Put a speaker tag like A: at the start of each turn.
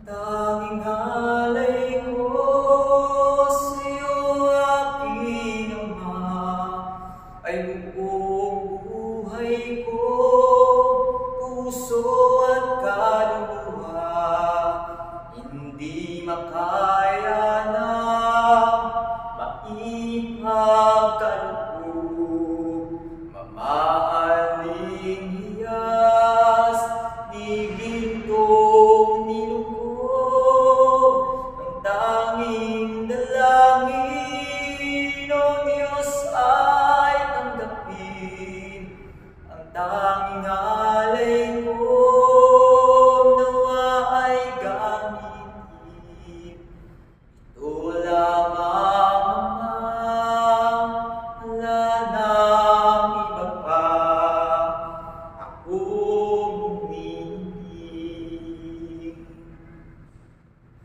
A: Tanging halay ko sa'yo, aking Ama, ay buong buhay ko, puso at kaluluwa. Hindi makaya na maipagkaloob, mamahaling hiyas ni ginto